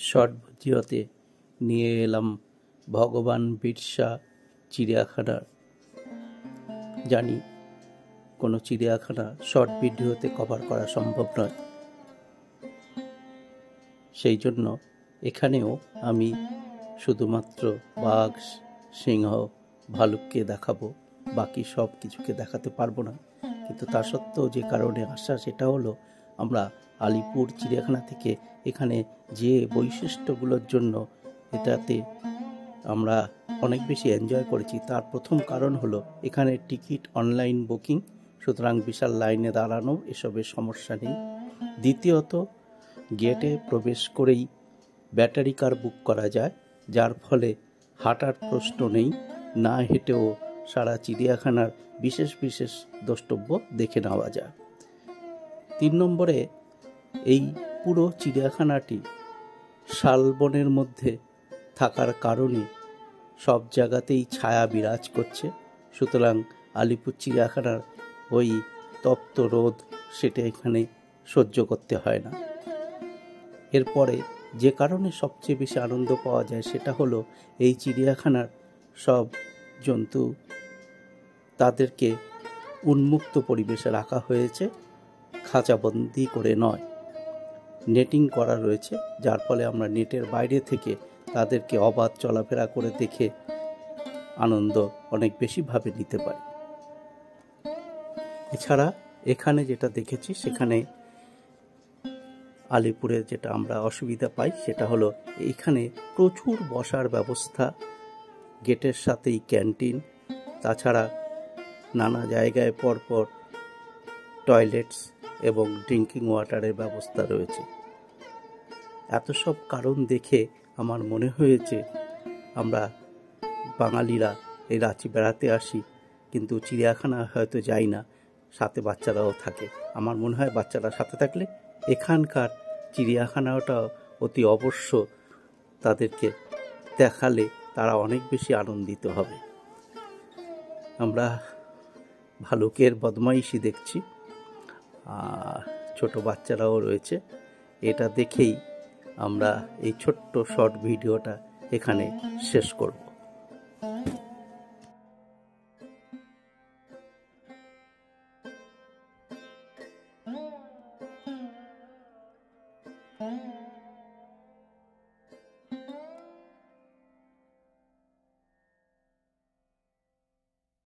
Short ভিডিওতে নিয়ে এলাম ভগবান বিরসা চিড়িয়াখানা। জানি কোনো চিড়িয়াখানা শর্ট ভিডিওতে কভার করা সম্ভব নয়, সেই জন্য এখানেও আমি শুধুমাত্র বাঘ, সিংহ, ভালুককে দেখাবো, বাকি সব কিছুকে দেখাতে পারবো না। কিন্তু তা সত্ত্বেও যে কারণে আসা সেটা হলো আমরা আলিপুর চিড়িয়াখানা থেকে এখানে যে বৈশিষ্ট্যগুলোর জন্য এটাতে আমরা অনেক বেশি এনজয় করেছি তার প্রথম কারণ হলো এখানে টিকিট অনলাইন বুকিং, সুতরাং বিশাল লাইনে দাঁড়ানো এসবের সমস্যা নেই। দ্বিতীয়ত, গেটে প্রবেশ করেই ব্যাটারি কার বুক করা যায়, যার ফলে হাঁটার প্রশ্ন নেই, না হেঁটেও সারা চিড়িয়াখানার বিশেষ বিশেষ দ্রষ্টব্য দেখে নেওয়া যায়। 3 নম্বরে, এই পুরো চিড়িয়াখানাটি শালবনের মধ্যে থাকার কারণে সব জায়গাতেই ছায়া বিরাজ করছে, সুতরাং আলিপুর চিড়িয়াখানার ওই তপ্ত রোদ সেটা এখানে সহ্য করতে হয় না। এরপরে যে কারণে সবচেয়ে বেশি আনন্দ পাওয়া যায় সেটা হলো এই চিড়িয়াখানার সব জন্তু তাদেরকে উন্মুক্ত পরিবেশে রাখা হয়েছে, খাঁচাবন্দি করে নয়, নেটিং করা রয়েছে, যার ফলে আমরা নেটের বাইরে থেকে তাদেরকে অবাধ চলাফেরা করে দেখে আনন্দ অনেক বেশিভাবে নিতে পারি। এছাড়া এখানে যেটা দেখেছি, সেখানে আলিপুরে যেটা আমরা অসুবিধা পাই সেটা হলো এখানে প্রচুর বসার ব্যবস্থা, গেটের সাথেই ক্যান্টিন, তাছাড়া নানা জায়গায় পরপর টয়লেটস এবং ড্রিঙ্কিং ওয়াটারের ব্যবস্থা রয়েছে। এত সব কারণ দেখে আমার মনে হয়েছে আমরা বাঙালিরা এই রাঁচি বেড়াতে আসি, কিন্তু চিড়িয়াখানা হয়তো যাই না, সাথে বাচ্চারাও থাকে। আমার মনে হয় বাচ্চারা সাথে থাকলে এখানকার চিড়িয়াখানাটা অতি অবশ্য তাদেরকে দেখালে তারা অনেক বেশি আনন্দিত হবে। আমরা ভালুকের বদমাইশি দেখছি, ছোট বাচ্চারাও রয়েছে। এটা দেখেই আমরা এই ছোট্ট শর্ট ভিডিওটা এখানে শেষ করব।